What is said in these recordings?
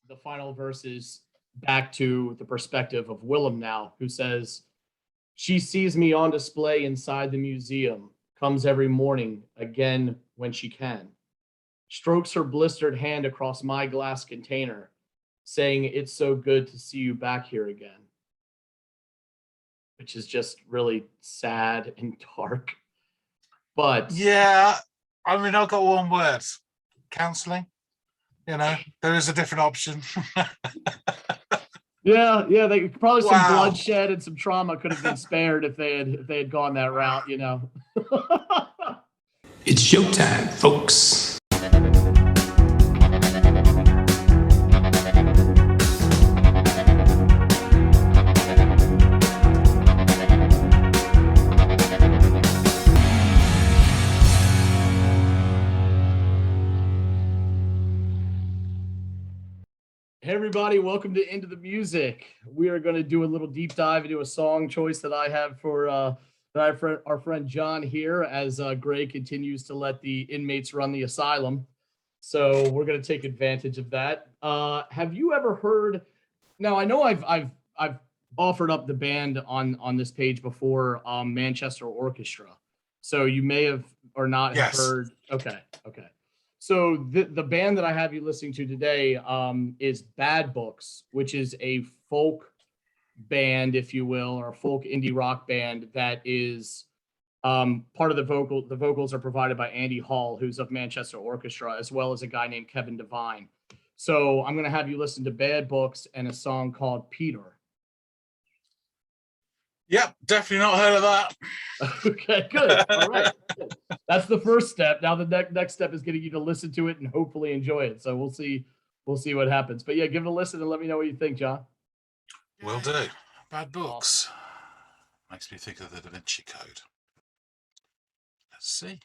the final verses back to the perspective of Willem now, who says, "She sees me on display inside the museum, comes every morning again when she can, strokes her blistered hand across my glass container, saying it's so good to see you back here again," which is just really sad and dark. But yeah, I mean, I've got one word: counselling. You know, there is a different option. yeah, they probably some Wow. bloodshed and some trauma could have been spared if they had gone that route, you know. It's showtime, folks. Hey everybody, welcome to Into the Music. We are going to do a little deep dive into a song choice that I have for our friend John here, as Gray continues to let the inmates run the asylum. So we're going to take advantage of that. Have you ever heard? Now I know I've offered up the band on this page before, Manchester Orchestra. So you may have or not have heard. Okay. So the band that I have you listening to today is Bad Books, which is a folk band, if you will, or a folk indie rock band that is part of the vocal. The vocals are provided by Andy Hall, who's of Manchester Orchestra, as well as a guy named Kevin Devine. So I'm going to have you listen to Bad Books and a song called Pytor. Yep, definitely not heard of that. Okay, good. All right. That's the first step. Now the next step is getting you to listen to it and hopefully enjoy it. So we'll see what happens. But yeah, give it a listen and let me know what you think, John. Will do. Bad Books. Makes me think of the Da Vinci Code. Let's see.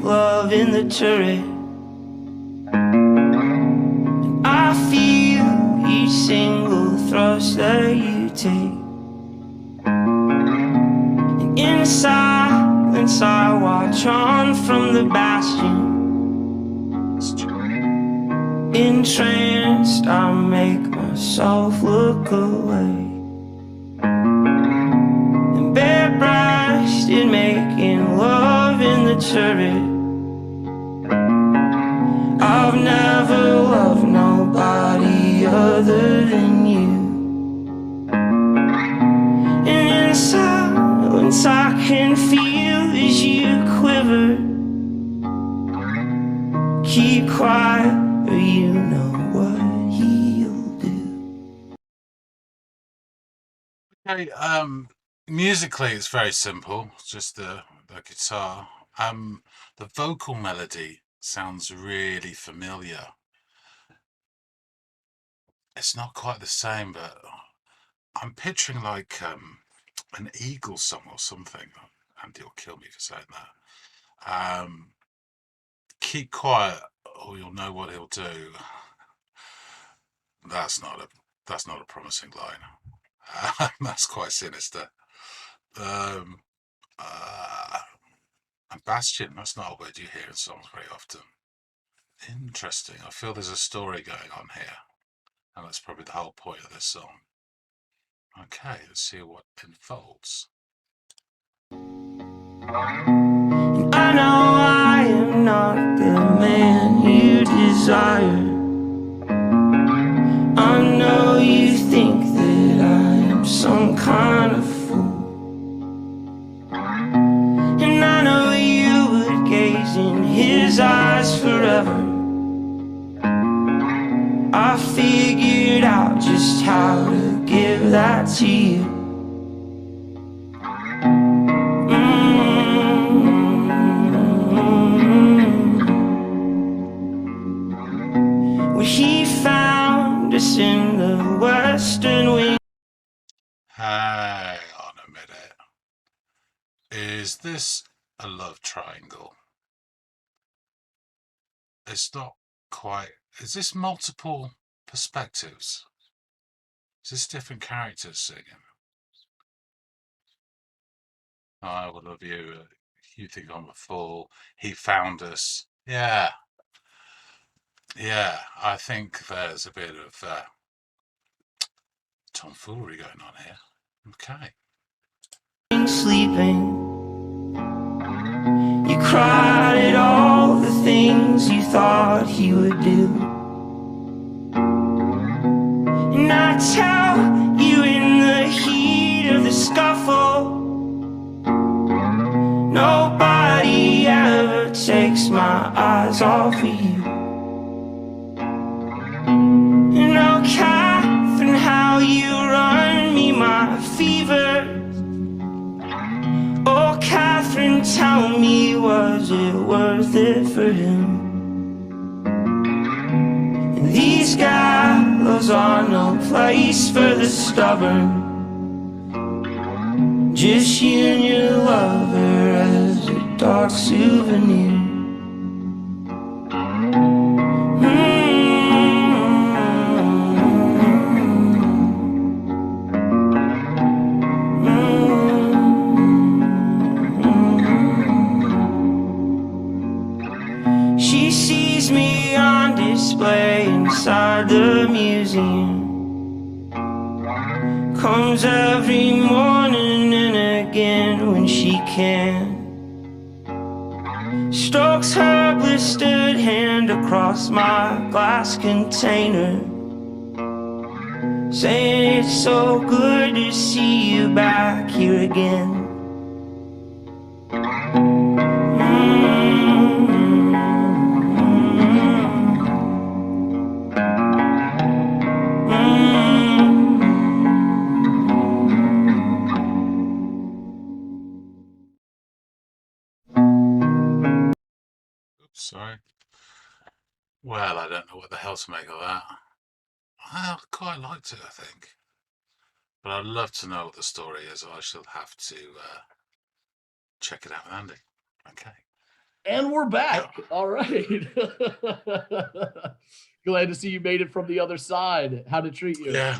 Love in the turret, and I feel each single thrust that you take. And in silence I watch on from the bastion. Entranced I make myself look away. And bare-breasted making love in the turret. I've never loved nobody other than you. And in silence I can feel as you quiver. Keep quiet or you know what he'll do. Okay, musically it's very simple. It's just the guitar. The vocal melody sounds really familiar. It's not quite the same, but I'm picturing like an Eagle song or something. Andy will kill me for saying that. Keep quiet or you'll know what he'll do. That's not a promising line. That's quite sinister. And bastion, that's not a word you hear in songs very often. Interesting. I feel there's a story going on here. And that's probably the whole point of this song. Okay, let's see what unfolds. I know I am not the man you desire. I know you think that I am some kind of fool. And I know you would gaze in his eyes forever. I figured out just how to give that to you. Well, he found us in the western wing. Hang on a minute. Is this a love triangle? it's not quite. Is this multiple perspectives? Is this different characters singing? I will love you. You think I'm a fool. He found us. Yeah. Yeah. I think there's a bit of tomfoolery going on here. Okay. Sleeping, you cried at all the things you thought he would do. And I tell you in the heat of the scuffle, nobody ever takes my eyes off of you. And oh, Catherine, how you run me my fever. Oh, Catherine, tell me, was it worth it for him? And these gallows are no place for the stubborn. Just you and your lover as a dark souvenir. She sees me on display inside the museum. Comes every morning and again when she can. Strokes her blistered hand across my glass container, saying it's so good to see you back here again. Sorry. Well, I don't know what the hell to make of that. I quite liked it, I think. But I'd love to know what the story is. I shall have to check it out with Andy. Okay. And we're back. All right. Glad to see you made it from the other side. How'd it treat you? Yeah.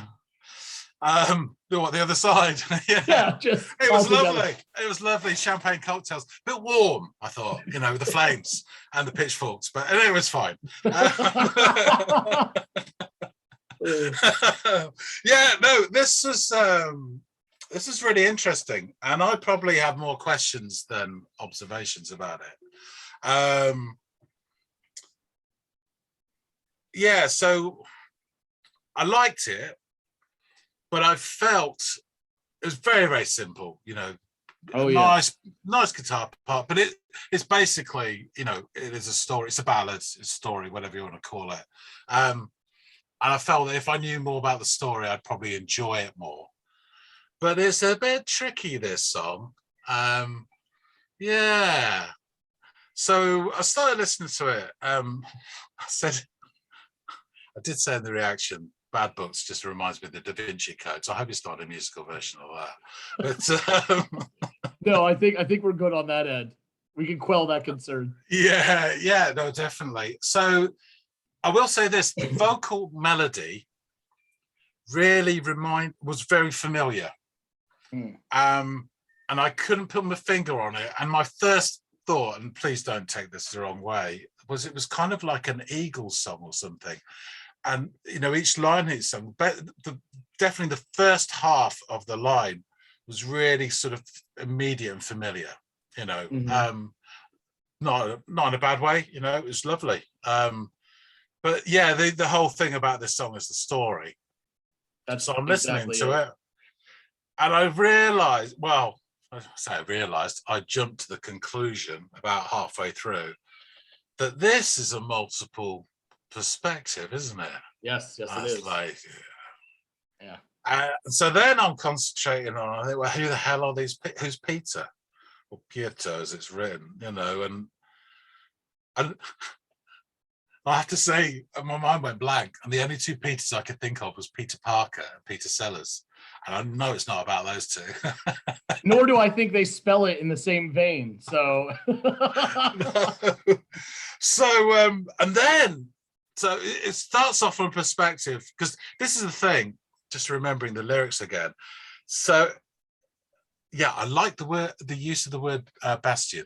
What, the other side? Yeah, just it was all together. lovely. It was lovely. Champagne cocktails. A bit warm, I thought, with the flames and the pitchforks, but it was fine. Yeah, no, this is really interesting, and I probably have more questions than observations about it. Yeah, so I liked it, but I felt it was very, very simple, Oh, yeah. nice guitar part, but it's basically, it is a story, it's a ballad, it's a story, whatever you want to call it. And I felt that if I knew more about the story, I'd probably enjoy it more. But it's a bit tricky, this song. Yeah. So I started listening to it. I did say in the reaction, Bad Books just reminds me of the Da Vinci Code. So I hope it's not a musical version of that. But no, I think we're good on that end. We can quell that concern. Yeah, no, definitely. So I will say this: the vocal melody really was very familiar. And I couldn't put my finger on it. And my first thought, and please don't take this the wrong way, was it was kind of like an Eagles song or something. And each line is sung, but definitely the first half of the line was really sort of immediate and familiar. Not in a bad way. It was lovely. But yeah, the whole thing about this song is the story. So I'm listening to it, and I realized. Well, I jumped to the conclusion about halfway through that this is a multiple perspective, isn't it? Yes, it is. Like, yeah. So then I'm concentrating on, I think, well, who the hell are these? Who's Peter? Or Pytor, as it's written, and I have to say, my mind went blank, and the only two Peters I could think of was Peter Parker and Peter Sellers. And I know it's not about those two. Nor do I think they spell it in the same vein. So, And then, so it starts off from perspective, because this is the thing, just remembering the lyrics again. So, yeah, I like the use of the word bastion,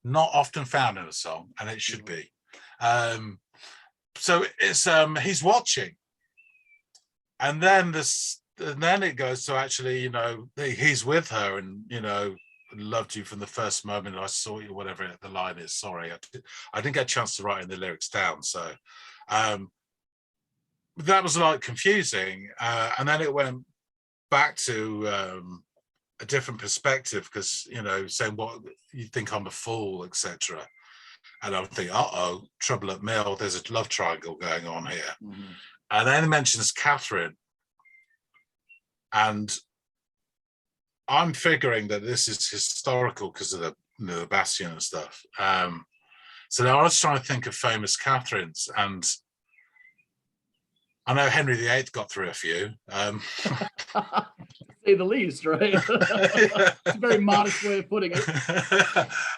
not often found in a song, and it should be. So it's he's watching, and then it goes to actually, you know, he's with her, and you know, loved you from the first moment I saw you, whatever the line is. Sorry, I didn't get a chance to write in the lyrics down, so that was like confusing, and then it went back to a different perspective, because you know, saying what you think I'm a fool, etc. And I'm thinking, uh-oh, trouble at mill, there's a love triangle going on here. And then it mentions Catherine, and I'm figuring that this is historical because of the bastion and stuff. So now I was trying to think of famous Catherines, and I know Henry VIII got through a few. to say the least, right? It's a very modest way of putting it.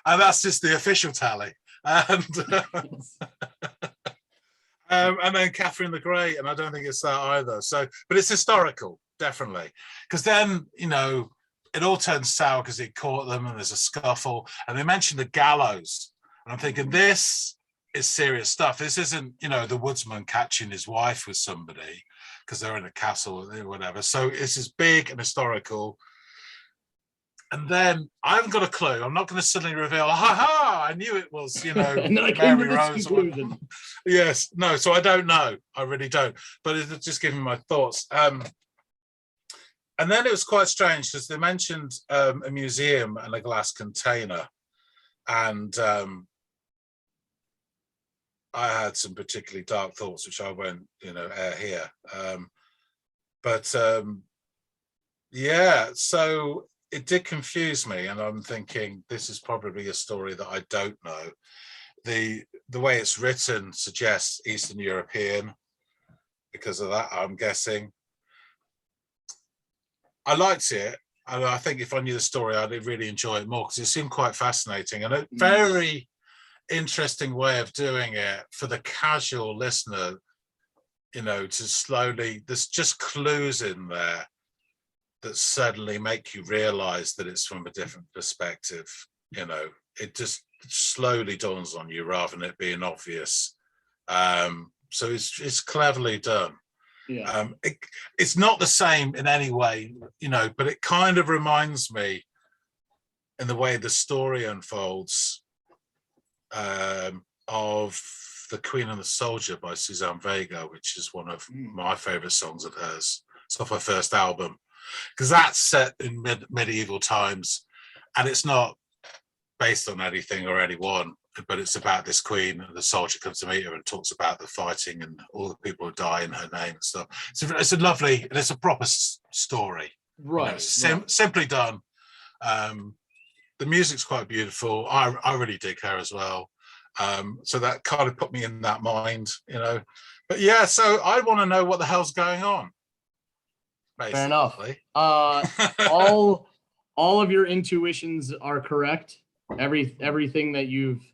And that's just the official tally. And then Catherine the Great, and I don't think it's that either. So, but it's historical, definitely, because then, you know, it all turns sour because he caught them and there's a scuffle, and they mention the gallows, and I'm thinking, this is serious stuff. This isn't, you know, the woodsman catching his wife with somebody because they're in a castle or whatever. So this is big and historical. And then I haven't got a clue. I'm not going to suddenly reveal, ha, I knew it was, you know, And then I came to Mary this Rose. conclusion. Yes, no, so I don't know. I really don't. But it's just giving me my thoughts. And then it was quite strange because they mentioned a museum and a glass container. And I had some particularly dark thoughts, which I won't, you know, air here. Yeah, so it did confuse me, and I'm thinking this is probably a story that I don't know. The way it's written suggests Eastern European because of that, I'm guessing. I liked it, and I think if I knew the story, I'd really enjoy it more because it seemed quite fascinating and a very interesting way of doing it for the casual listener, you know, to slowly, there's just clues in there that suddenly make you realize that it's from a different perspective. You know, it just slowly dawns on you rather than it being obvious. So it's cleverly done. Yeah. It's not the same in any way, you know, but it kind of reminds me in the way the story unfolds of The Queen and the Soldier by Suzanne Vega, which is one of my favorite songs of hers. It's off her first album, because that's set in medieval times, and it's not based on anything or anyone, but it's about this queen, and the soldier comes to meet her and talks about the fighting and all the people who die in her name and stuff. It's a lovely, and it's a proper story. Right. You know, simply done. The music's quite beautiful. I really dig her as well. So that kind of put me in that mind, you know. But yeah, so I want to know what the hell's going on. Basically. Fair enough. All of your intuitions are correct. Everything that you've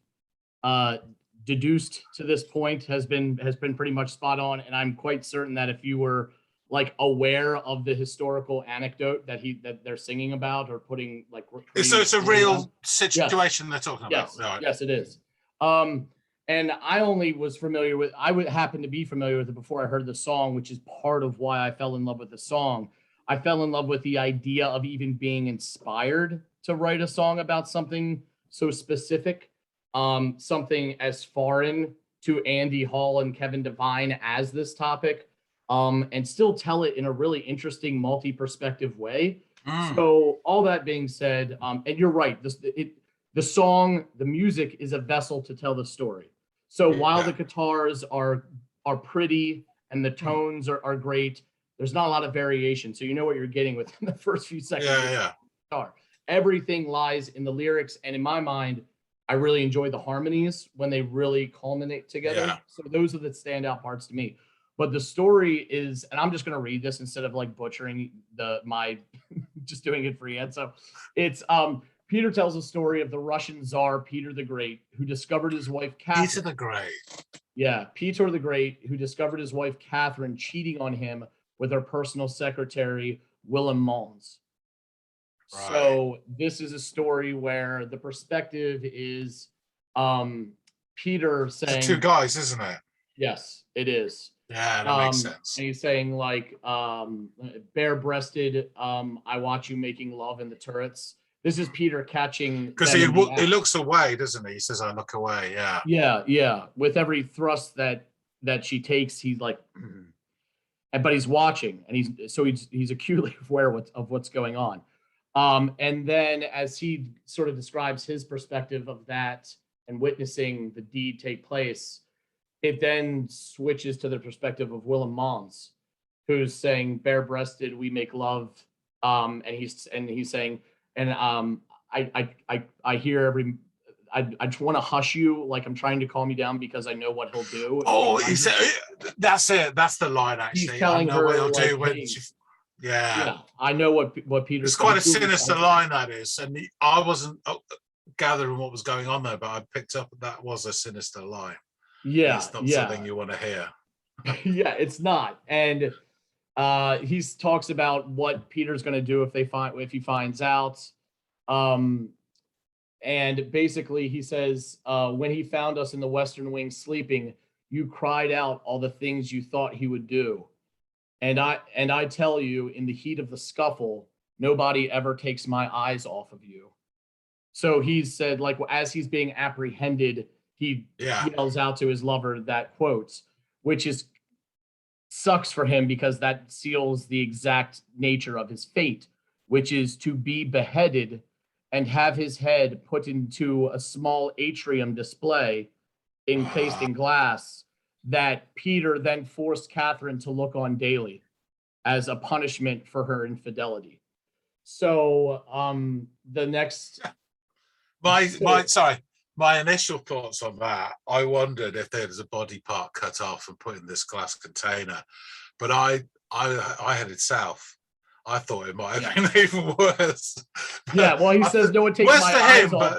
deduced to this point has been pretty much spot on, and I'm quite certain that if you were like aware of the historical anecdote that they're singing about or putting like, so it's a real situation they're talking about. Yes, right. Yes, it is. And I only was familiar with, I would happen to be familiar with it before I heard the song, which is part of why I fell in love with the song. I fell in love with the idea of even being inspired to write a song about something so specific, something as foreign to Andy Hall and Kevin Devine as this topic, and still tell it in a really interesting multi-perspective way. So all that being said, and you're right, the song, the music is a vessel to tell the story. So while the guitars are pretty and the tones are great, there's not a lot of variation. So you know what you're getting within the first few seconds. Yeah. Guitar. Everything lies in the lyrics, and in my mind, I really enjoy the harmonies when they really culminate together. Yeah. So those are the standout parts to me. But the story is, and I'm just going to read this instead of like butchering my just doing it freehand. So it's Peter tells a story of the Russian Tsar Peter the Great, who discovered his wife Catherine. Peter the Great. Yeah, Pytor the Great, who discovered his wife Catherine cheating on him with her personal secretary Willem Mons. Right. So this is a story where the perspective is Peter saying, It's two guys, isn't it? yes, it is. Yeah, that makes sense. And he's saying like bare-breasted, I watch you making love in the turrets. This is Peter catching, Because he looks away, doesn't he? He says, "I look away." Yeah. Yeah. With every thrust that she takes, he's like, but he's watching, and he's acutely aware of what's going on. And then as he sort of describes his perspective of that and witnessing the deed take place, it then switches to the perspective of Willem Mons, who's saying, bare-breasted, we make love. And he's saying, and I hear I just want to hush you, like I'm trying to calm you down because I know what he'll do. Oh, he said, that's it. That's the line, actually. He's telling her, what he'll do like, when hey, yeah. I know what Peter's. It's quite a sinister line, that is. And I wasn't gathering what was going on there, but I picked up that was a sinister line. Yeah. It's not something you want to hear. Yeah, it's not. And he talks about what Peter's going to do if he finds out. And basically he says, when he found us in the Western Wing sleeping, you cried out all the things you thought he would do. And I tell you, in the heat of the scuffle, nobody ever takes my eyes off of you. So he said, like, as he's being apprehended, he yells out to his lover that quote, which sucks for him because that seals the exact nature of his fate, which is to be beheaded and have his head put into a small atrium display encased in glass that Peter then forced Catherine to look on daily as a punishment for her infidelity. So the next my initial thoughts on that, I wondered if there was a body part cut off and put in this glass container, but I headed south. I thought it might have been even worse. Yeah, well, he says no one takes my eyes off.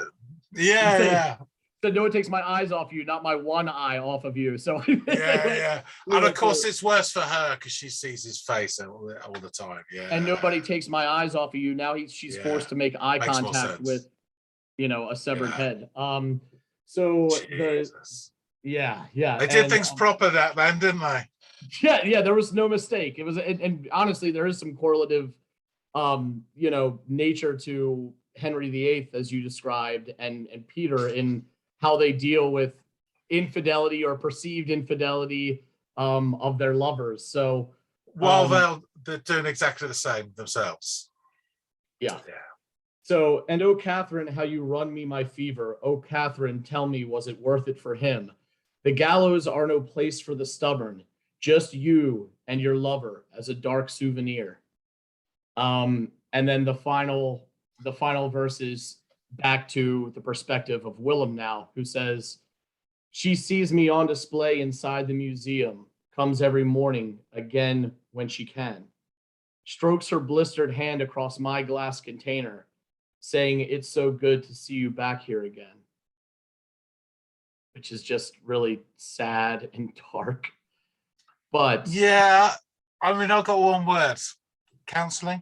Yeah. So no one takes my eyes off you, not my one eye off of you. So yeah. And of course it's worse for her because she sees his face all the time. Yeah. And nobody takes my eyes off of you. Now she's forced to make eye contact with, a severed head. So Jesus. Yeah. They did things proper then, didn't they? Yeah, there was no mistake. It was, and honestly, there is some correlative, nature to Henry VIII, as you described, and Peter in how they deal with infidelity or perceived infidelity of their lovers. So, well, they're doing exactly the same themselves. Yeah. So, and oh, Catherine, how you run me my fever. Oh, Catherine, tell me, was it worth it for him? The gallows are no place for the stubborn. Just you and your lover as a dark souvenir. And then the final verse is back to the perspective of Willem now, who says, she sees me on display inside the museum, comes every morning again when she can, strokes her blistered hand across my glass container, saying, it's so good to see you back here again. Which is just really sad and dark. But yeah, I mean, I've got one word: counseling.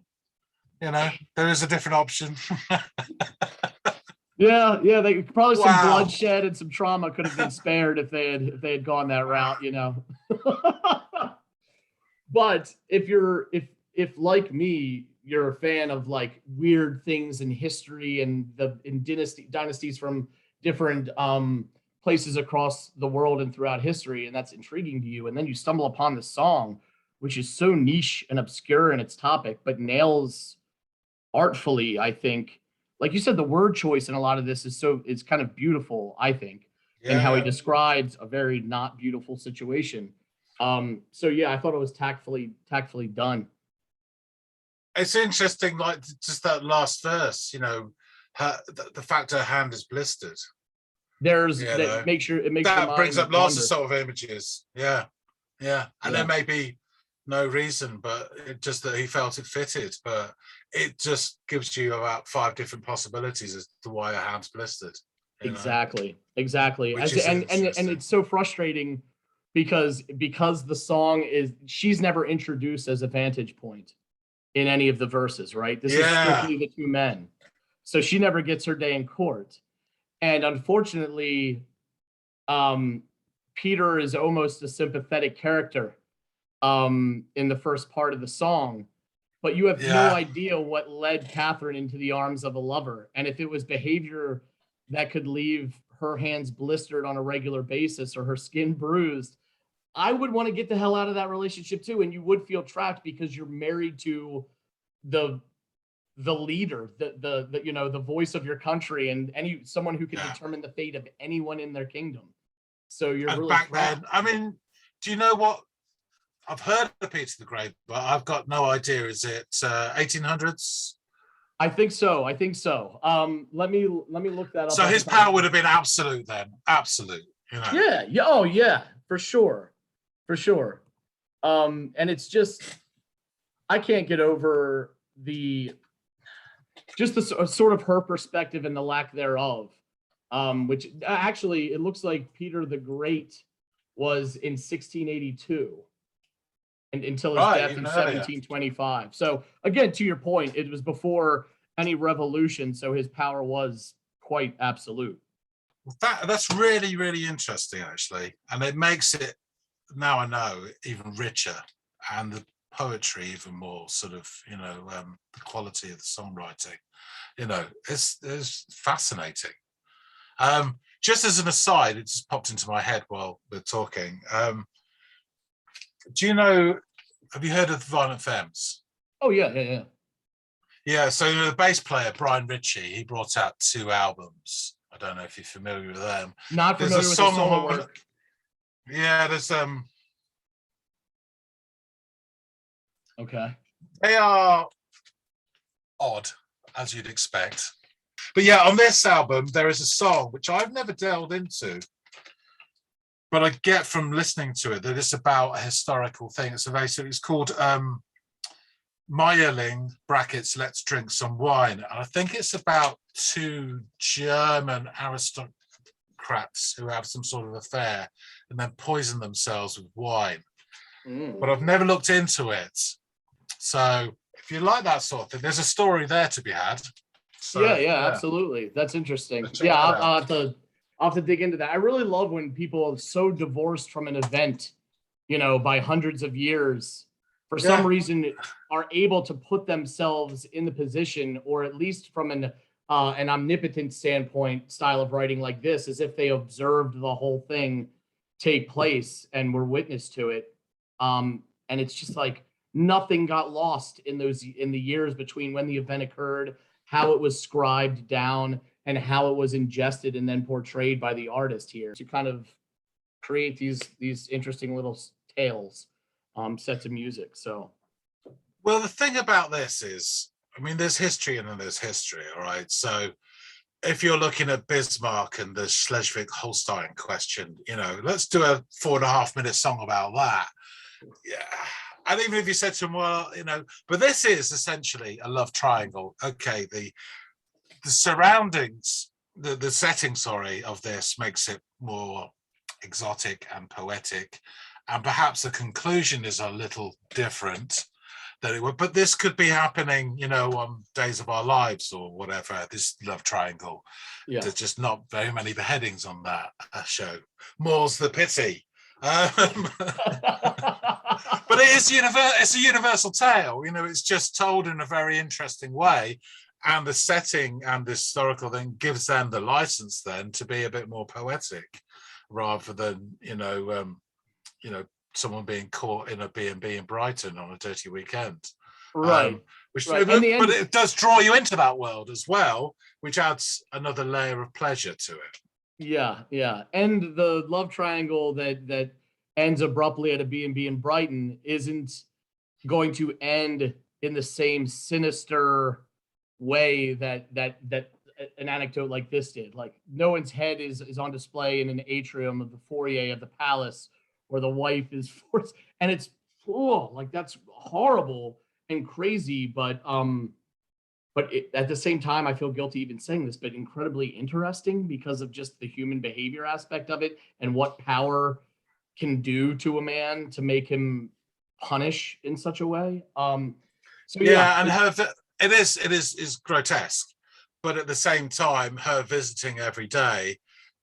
There is a different option. yeah, they probably some bloodshed and some trauma could have been spared if they had gone that route, But if like me, you're a fan of like weird things in history and in dynasties from different places across the world and throughout history, and that's intriguing to you, and then you stumble upon this song, which is so niche and obscure in its topic, but nails artfully, I think. Like you said, the word choice in a lot of this is kind of beautiful, I think, and how he describes a very not beautiful situation. So yeah, I thought it was tactfully done. It's interesting, like just that last verse, the fact her hand is blistered. It makes that brings up lots wonder. of sort of images. Yeah. Yeah, and Yeah. there may be no reason, but just that he felt it fitted. But it just gives you about 5 different possibilities as to why a hand's blistered. Exactly. Which As is and interesting. it's so frustrating because the song is, she's never introduced as a vantage point in any of the verses, right? This is Yeah, strictly the two men. So she never gets her day in court. And unfortunately, um, Peter is almost a sympathetic character in the first part of the song, but you have no yeah. idea what led Catherine into the arms of a lover. And if it was behavior that could leave her hands blistered on a regular basis or her skin bruised, I would want to get the hell out of that relationship too. And you would feel trapped because you're married to the leader, the you know, the voice of your country, and someone who can Yeah. determine the fate of anyone in their kingdom. So you're And really back trapped. then, I mean, do you know what? I've heard of Peter the Great, but I've got no idea. Is it 1800s? I think so. I think so. Let me look that up So off the his top of power my would head. have been absolute then. Absolute, Yeah, yeah, oh yeah, for sure. For sure. And it's just, I can't get over the just the sort of her perspective and the lack thereof. Which actually it looks like Peter the Great was in 1682 and until his Right, death in even earlier. 1725. So again, to your point, it was before any revolution, so his power was quite absolute. That's really, really interesting, actually. And it makes it, now I know, even richer, and the poetry even more sort of, the quality of the songwriting. It's fascinating. Just as an aside, it just popped into my head while we're talking. Do you know, have you heard of the Violent Femmes? Oh yeah, yeah, yeah. Yeah, so the bass player, Brian Ritchie, he brought out 2 albums. I don't know if you're familiar with them. Not There's a familiar with the song solo on, work. yeah, there's Okay. they are odd, as you'd expect. But yeah, on this album, there is a song which I've never delved into, but I get from listening to it that it's about a historical thing. It's called Meyerling brackets Let's Drink Some Wine. And I think it's about 2 German aristocrats who have some sort of affair and then poison themselves with wine. But I've never looked into it. So if you like that sort of thing, there's a story there to be had. So, yeah, absolutely. That's interesting. Check Yeah, that I'll have to dig into that. I really love when people are so divorced from an event, you know, by hundreds of years, for some reason are able to put themselves in the position, or at least from an omnipotent standpoint, style of writing like this, as if they observed the whole thing take place and were witness to it. And it's just like nothing got lost in the years between when the event occurred, how it was scribed down, and how it was ingested and then portrayed by the artist here to kind of create these interesting little tales set to music. So well, the thing about this is, I mean, there's history and then there's history, all right? So if you're looking at Bismarck and the Schleswig-Holstein question, let's do a 4.5-minute song about that. Yeah. And even if you said to them, well, but this is essentially a love triangle. Okay, the surroundings, the setting, of this makes it more exotic and poetic. And perhaps the conclusion is a little different than it would, but this could be happening, on Days of Our Lives or whatever, this love triangle. yeah. There's just not very many beheadings on that show. More's the pity. But it's a universal tale, it's just told in a very interesting way. And the setting and the historical thing gives them the license then to be a bit more poetic rather than, someone being caught in a B&B in Brighton on a dirty weekend. Right. Right. But it does draw you into that world as well, which adds another layer of pleasure to it. Yeah, yeah. And the love triangle that ends abruptly at a B&B in Brighton isn't going to end in the same sinister way that an anecdote like this did. Like no one's head is on display in an atrium of the foyer of the palace where the wife is forced, and it's like that's horrible and crazy, but at the same time, I feel guilty even saying this, but incredibly interesting because of just the human behavior aspect of it and what power can do to a man to make him punish in such a way. So Yeah, and it is grotesque, but at the same time, her visiting every day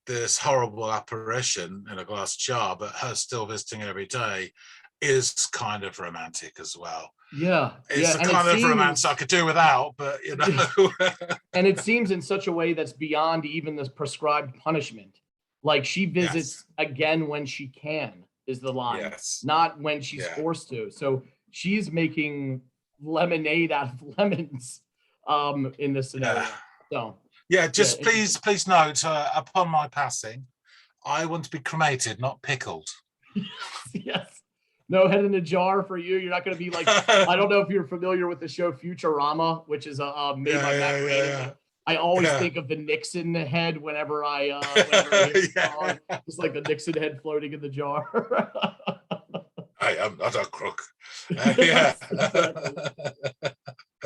this horrible apparition in a glass jar, but her still visiting every day is kind of romantic as well. yeah, It's the and it kind of romance seems I could do without, but you know. and it seems in such a way that's beyond even this prescribed punishment. Like she visits again when she can is the line, Yes. not when she's forced to. So she's making lemonade out of lemons in this scenario. So just please note, upon my passing, I want to be cremated, not pickled. Yes. No head in a jar for you. You're not going to be like, I don't know if you're familiar with the show Futurama, which is made by Matt Groening. I always think of the Nixon head whenever I hear the song. It's like the Nixon head floating in the jar. I am not a crook.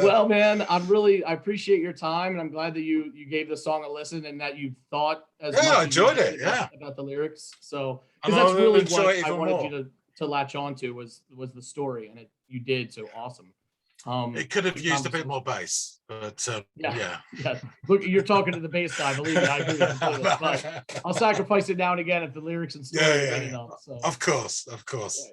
Well, man, I appreciate your time, and I'm glad that you gave the song a listen and that you thought as much I as enjoyed you it. did Yeah, about the lyrics. So and because that's really enjoy what it I even wanted more. you to latch on to was the story, and you did so awesome. It could have used a bit more bass, but yeah. Look, you're talking to the bass guy. Believe me, I agree completely. But I'll sacrifice it now and again if the lyrics and story are good enough. So. Of course. Right.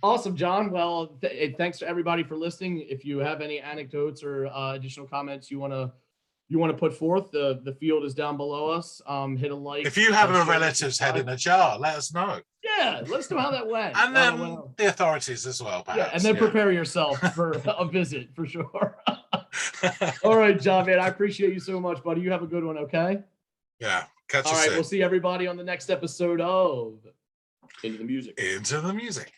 Awesome, John. Well, thanks to everybody for listening. If you have any anecdotes or additional comments you want to put forth, the field is down below us. Hit a like. If you have a relative's head in a jar, let us know. Yeah, let us know how that went. And then the authorities as well, perhaps. Yeah, and then prepare yourself for a visit for sure. All right, John, man, I appreciate you so much, buddy. You have a good one, okay? Yeah, catch you soon. All right, soon. We'll see everybody on the next episode of Into the Music. Into the Music.